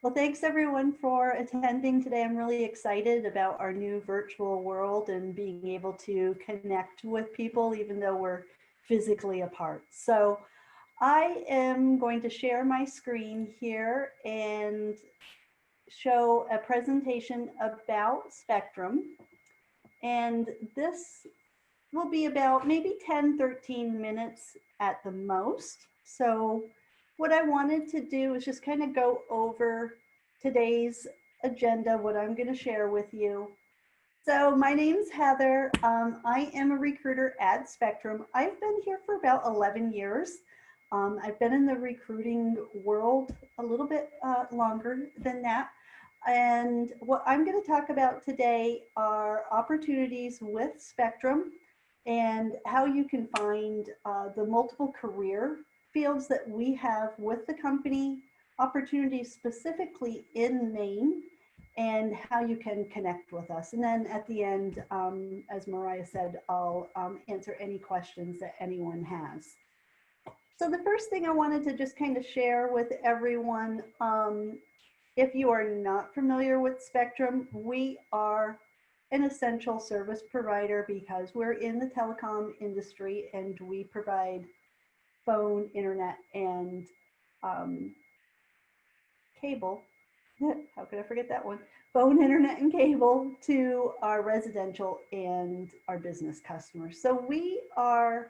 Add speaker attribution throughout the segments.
Speaker 1: Well, thanks everyone for attending today. I'm really excited about our new virtual world and being able to connect with people even though we're physically apart. So I am going to share my screen here and show a presentation about Spectrum. And this will be about maybe 10, 13 minutes at the most. So what I wanted to do is just kind of go over today's agenda, what I'm going to share with you. So my name's Heather. I am a recruiter at Spectrum. I've been here for about 11 years. I've been in the recruiting world a little bit longer than that. And what I'm going to talk about today are opportunities with Spectrum and how you can find the multiple career fields that we have with the company, opportunities specifically in Maine, and how you can connect with us. And then at the end, as Mariah said, I'll answer any questions that anyone has. So the first thing I wanted to just kind of share with everyone, if you are not familiar with Spectrum, we are an essential service provider because we're in the telecom industry and we provide phone, internet, and cable. How could I forget that one? Phone, internet, and cable to our residential and our business customers. So we are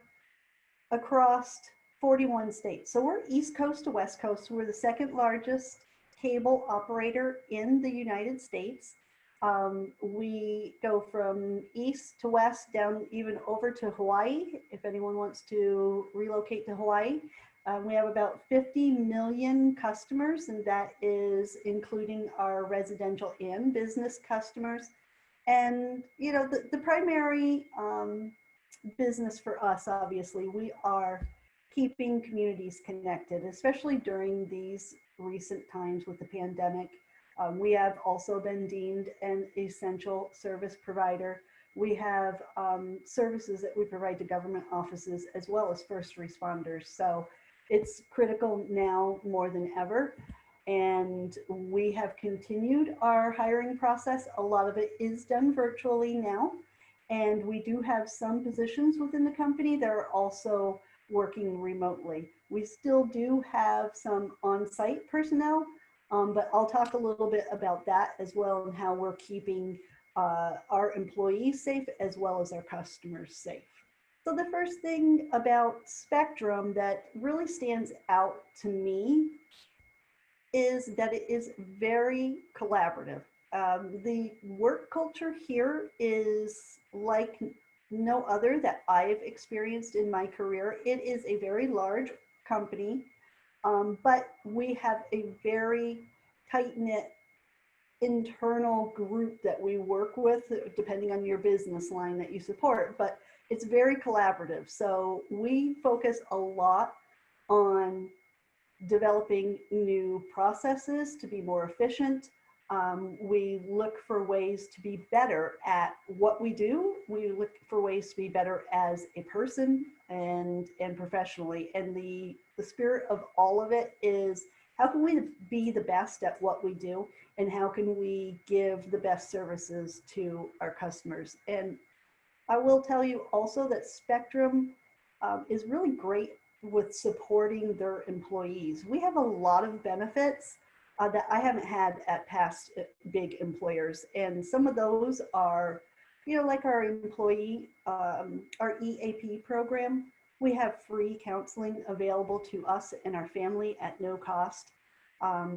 Speaker 1: across 41 states. So we're East Coast to West Coast. We're the second largest cable operator in the United States. We go from east to west, down even over to Hawaii, if anyone wants to relocate to Hawaii. We have about 50 million customers, and that is including our residential and business customers. And, you know, the primary business for us, obviously, we are keeping communities connected, especially during these recent times with the pandemic. We have also been deemed an essential service provider. We have services that we provide to government offices as well as first responders. So it's critical now more than ever. And we have continued our hiring process. A lot of it is done virtually now. And we do have some positions within the company that are also working remotely. We still do have some on-site personnel, but I'll talk a little bit about that as well and how we're keeping our employees safe as well as our customers safe. So the first thing about Spectrum that really stands out to me is that it is very collaborative. The work culture here is like no other that I've experienced in my career. It is a very large company, but we have a very tight-knit internal group that we work with, depending on your business line that you support, but it's very collaborative. So we focus a lot on developing new processes to be more efficient. We look for ways to be better at what we do. We look for ways to be better as a person and professionally. And the spirit of all of it is, how can we be the best at what we do? And how can we give the best services to our customers? And I will tell you also that Spectrum is really great with supporting their employees. We have a lot of benefits that I haven't had at past big employers. And some of those are, you know, like our employee, our EAP program. We have free counseling available to us and our family at no cost.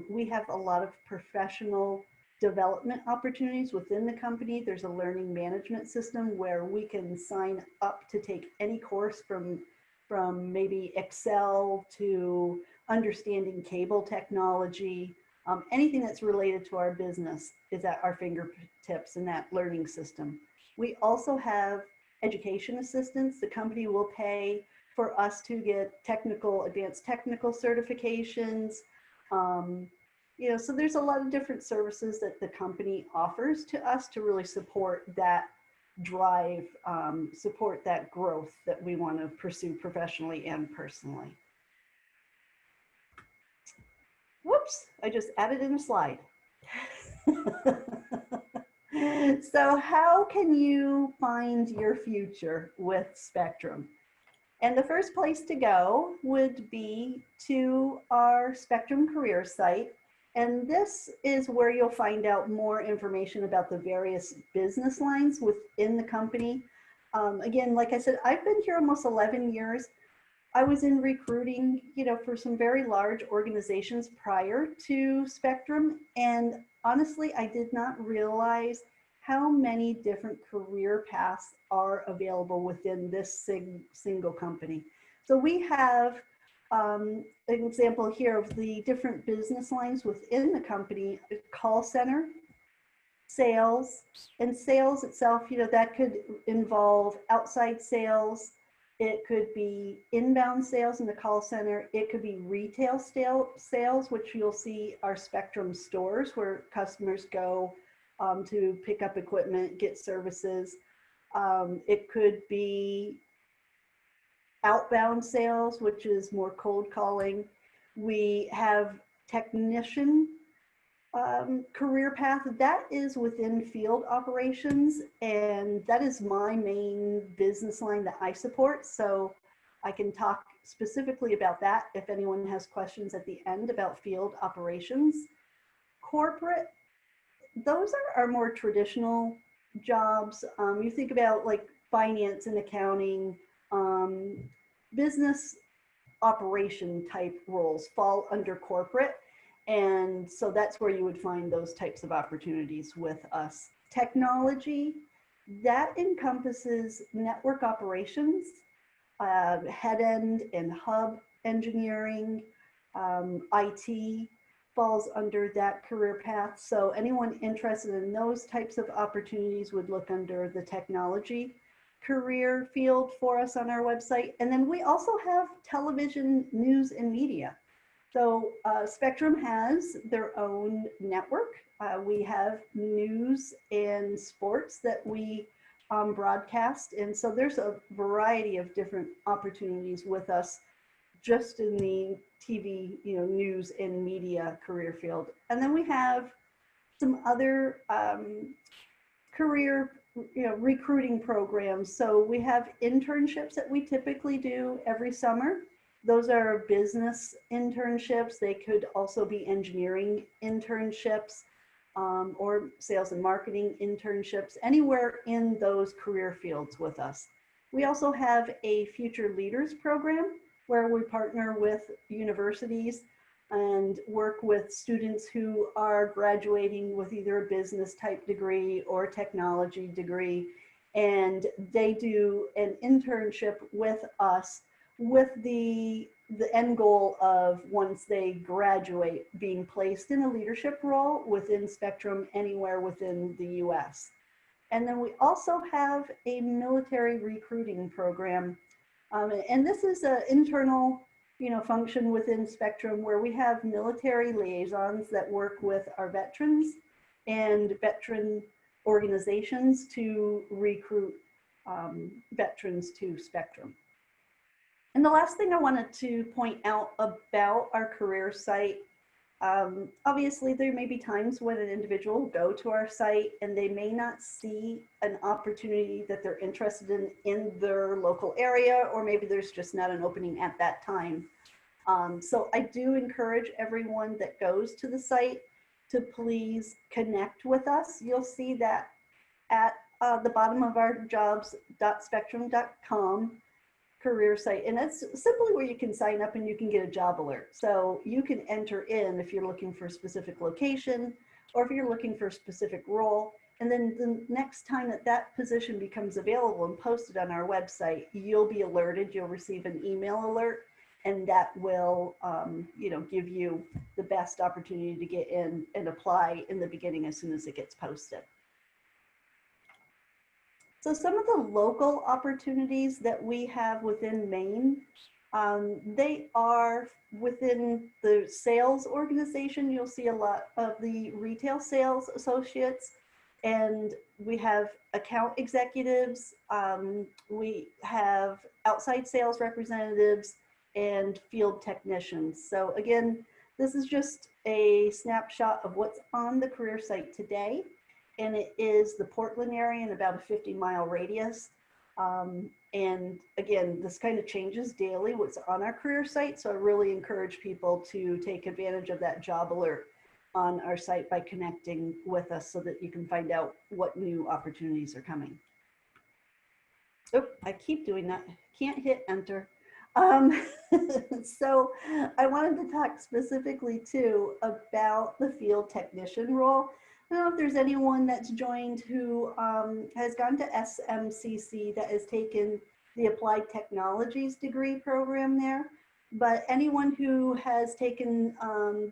Speaker 1: We have a lot of professional development opportunities within the company. There's a learning management system where we can sign up to take any course from maybe Excel to understanding cable technology. Anything that's related to our business is at our fingertips in that learning system. We also have education assistance. The company will pay for us to get advanced technical certifications. You know, so there's a lot of different services that the company offers to us to really support that drive, support that growth that we want to pursue professionally and personally. Whoops. I just added in a slide. So how can you find your future with Spectrum? And the first place to go would be to our Spectrum career site. And this is where you'll find out more information about the various business lines within the company. Again, like I said, I've been here almost 11 years. I was in recruiting, for some very large organizations prior to Spectrum. And honestly, I did not realize how many different career paths are available within this single company. So we have an example here of the different business lines within the company: call center, sales, and sales itself, that could involve outside sales. It could be inbound sales in the call center. It could be retail sales, which you'll see our Spectrum stores where customers go to pick up equipment, get services. It could be outbound sales, which is more cold calling. We have technician career path that is within field operations, and that is my main business line that I support. So I can talk specifically about that if anyone has questions at the end about field operations. Corporate, those are more traditional jobs. You think about like finance and accounting, business operation type roles fall under corporate. And so that's where you would find those types of opportunities with us. Technology, that encompasses network operations, head end and hub engineering, IT falls under that career path. So anyone interested in those types of opportunities would look under the technology career field for us on our website. And then we also have television, news, and media. So Spectrum has their own network. We have news and sports that we broadcast. And so there's a variety of different opportunities with us just in the TV, news and media career field. And then we have some other career recruiting programs. So we have internships that we typically do every summer. Those are business internships. They could also be engineering internships or sales and marketing internships, anywhere in those career fields with us. We also have a Future Leaders program where we partner with universities and work with students who are graduating with either a business type degree or technology degree. And they do an internship with us with the end goal of, once they graduate, being placed in a leadership role within Spectrum anywhere within the US. And then we also have a military recruiting program. And this is an internal function within Spectrum where we have military liaisons that work with our veterans and veteran organizations to recruit veterans to Spectrum. And the last thing I wanted to point out about our career site, obviously there may be times when an individual will go to our site and they may not see an opportunity that they're interested in their local area, or maybe there's just not an opening at that time. So I do encourage everyone that goes to the site to please connect with us. You'll see that at the bottom of our jobs.spectrum.com career site, and that's simply where you can sign up and you can get a job alert. So you can enter in if you're looking for a specific location or if you're looking for a specific role, and then the next time that position becomes available and posted on our website, you'll be alerted. You'll receive an email alert, and that will give you the best opportunity to get in and apply in the beginning as soon as it gets posted. So some of the local opportunities that we have within Maine, they are within the sales organization. You'll see a lot of the retail sales associates, and we have account executives. We have outside sales representatives and field technicians. So again, this is just a snapshot of what's on the career site today, and it is the Portland area and about a 50-mile radius. And again, this kind of changes daily what's on our career site, so I really encourage people to take advantage of that job alert on our site by connecting with us so that you can find out what new opportunities are coming. Oh, I keep doing that. Can't hit enter. So I wanted to talk specifically too about the field technician role. I don't know if there's anyone that's joined who has gone to SMCC that has taken the Applied Technologies degree program there, but anyone who has taken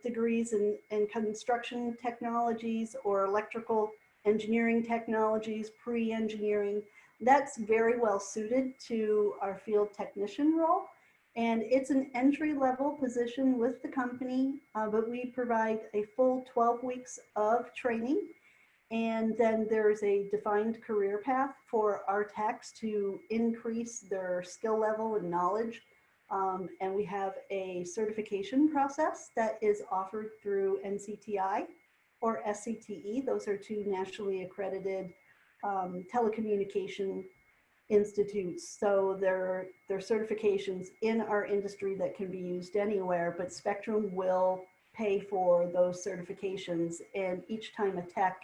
Speaker 1: degrees in construction technologies or electrical engineering technologies, pre-engineering, that's very well suited to our field technician role. And it's an entry-level position with the company, but we provide a full 12 weeks of training. And then there's a defined career path for our techs to increase their skill level and knowledge. And we have a certification process that is offered through NCTI or SCTE. Those are two nationally accredited telecommunication institutes. So they're certifications in our industry that can be used anywhere, but Spectrum will pay for those certifications. And each time a tech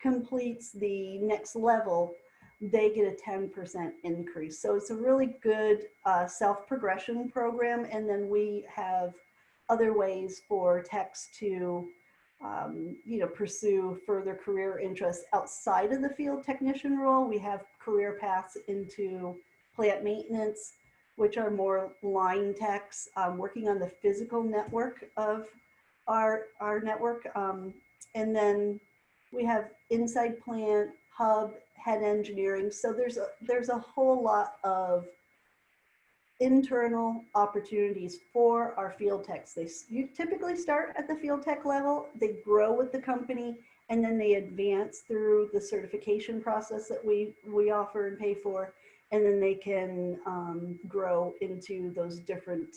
Speaker 1: completes the next level, they get a 10% increase. So it's a really good self-progression program. And then we have other ways for techs to pursue further career interests outside of the field technician role. We have career paths into plant maintenance, which are more line techs, working on the physical network of our network. And then we have inside plant, hub, head engineering. So there's a whole lot of internal opportunities for our field techs. You typically start at the field tech level, they grow with the company, and then they advance through the certification process that we offer and pay for, and then they can grow into those different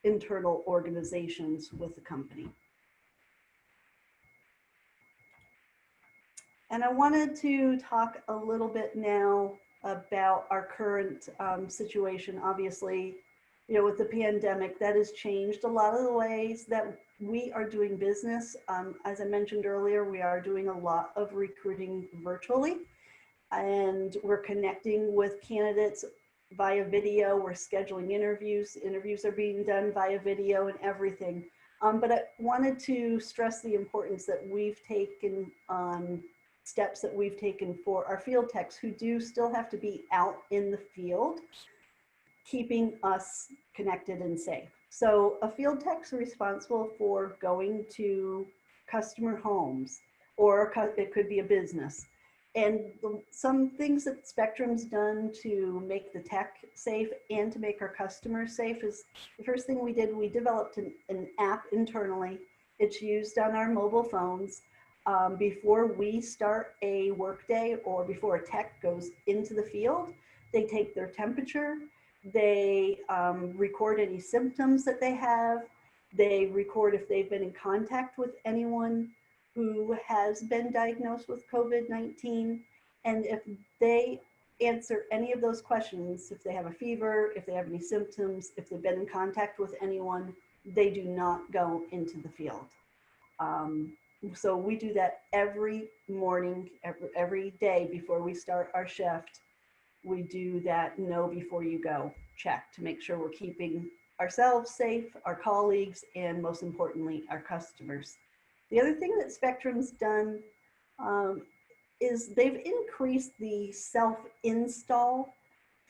Speaker 1: internal organizations with the company. And I wanted to talk a little bit now about our current situation. Obviously, with the pandemic, that has changed a lot of the ways that we are doing business. As I mentioned earlier, we are doing a lot of recruiting virtually, and we're connecting with candidates via video. We're scheduling interviews. Interviews are being done via video and everything. But I wanted to stress the importance that we've taken steps that we've taken for our field techs who do still have to be out in the field, keeping us connected and safe. So a field tech's responsible for going to customer homes, or it could be a business. And some things that Spectrum's done to make the tech safe and to make our customers safe is, the first thing we did, we developed an app internally. It's used on our mobile phones. Before we start a workday or before a tech goes into the field, they take their temperature, they record any symptoms that they have, they record if they've been in contact with anyone who has been diagnosed with COVID-19, and if they answer any of those questions, if they have a fever, if they have any symptoms, if they've been in contact with anyone, they do not go into the field. So we do that every morning, every day before we start our shift. We do that know before you go check to make sure we're keeping ourselves safe, our colleagues, and most importantly, our customers. The other thing that Spectrum's done is they've increased the self-install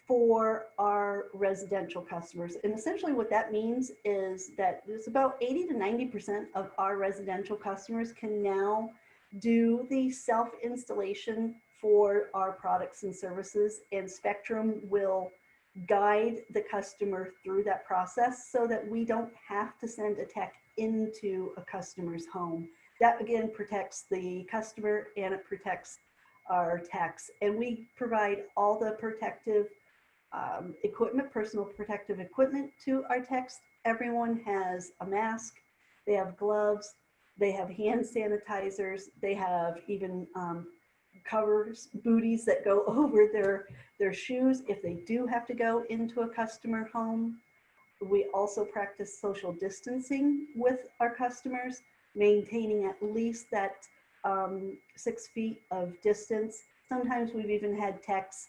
Speaker 1: for our residential customers. And essentially what that means is that there's about 80 to 90% of our residential customers can now do the self-installation for our products and services, and Spectrum will guide the customer through that process so that we don't have to send a tech into a customer's home. That again protects the customer and it protects our techs. And we provide all the protective equipment, personal protective equipment to our techs. Everyone has a mask, they have gloves, They have hand sanitizers. They have even covers, booties that go over their shoes if they do have to go into a customer home. We also practice social distancing with our customers, maintaining at least that 6 feet of distance. Sometimes we've even had techs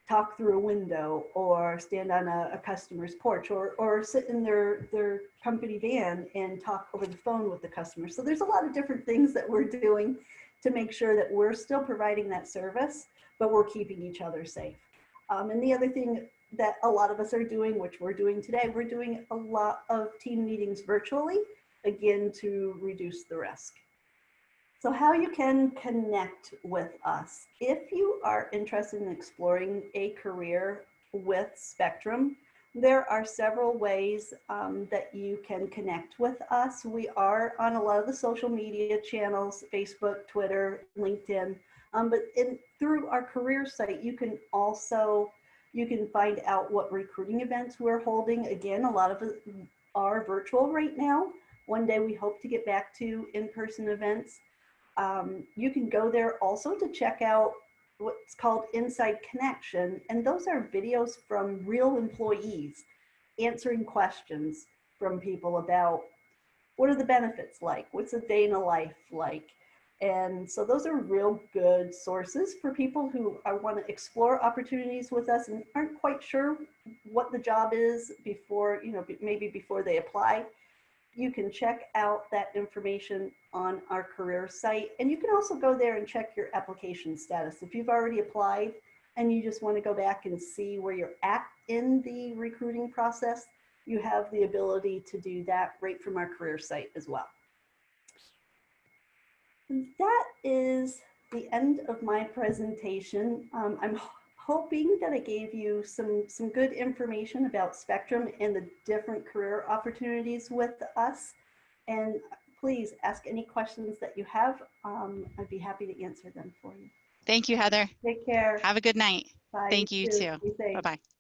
Speaker 1: talk through a window or stand on a customer's porch or sit in their company van and talk over the phone with the customer. So there's a lot of different things that we're doing to make sure that we're still providing that service, but we're keeping each other safe. And the other thing that a lot of us are doing, which we're doing today, we're doing a lot of team meetings virtually, again, to reduce the risk. So how you can connect with us. If you are interested in exploring a career with Spectrum, there are several ways that you can connect with us. We are on a lot of the social media channels, Facebook, Twitter, LinkedIn, but through our career site, you can find out what recruiting events we're holding. Again, a lot of it are virtual right now. One day we hope to get back to in-person events. You can go there also to check out what's called Inside Connection. And those are videos from real employees answering questions from people about what are the benefits like? What's a day in a life like? And so those are real good sources for people who want to explore opportunities with us and aren't quite sure what the job is before, maybe before they apply. You can check out that information on our career site. And you can also go there and check your application status. If you've already applied and you just want to go back and see where you're at in the recruiting process, you have the ability to do that right from our career site as well. And that is the end of my presentation. I'm hoping that I gave you some good information about Spectrum and the different career opportunities with us. And please ask any questions that you have. I'd be happy to answer them for you.
Speaker 2: Thank you, Heather.
Speaker 1: Take care.
Speaker 2: Have a good night.
Speaker 1: Bye.
Speaker 2: Thank you too.
Speaker 1: Be safe.
Speaker 2: Bye-bye.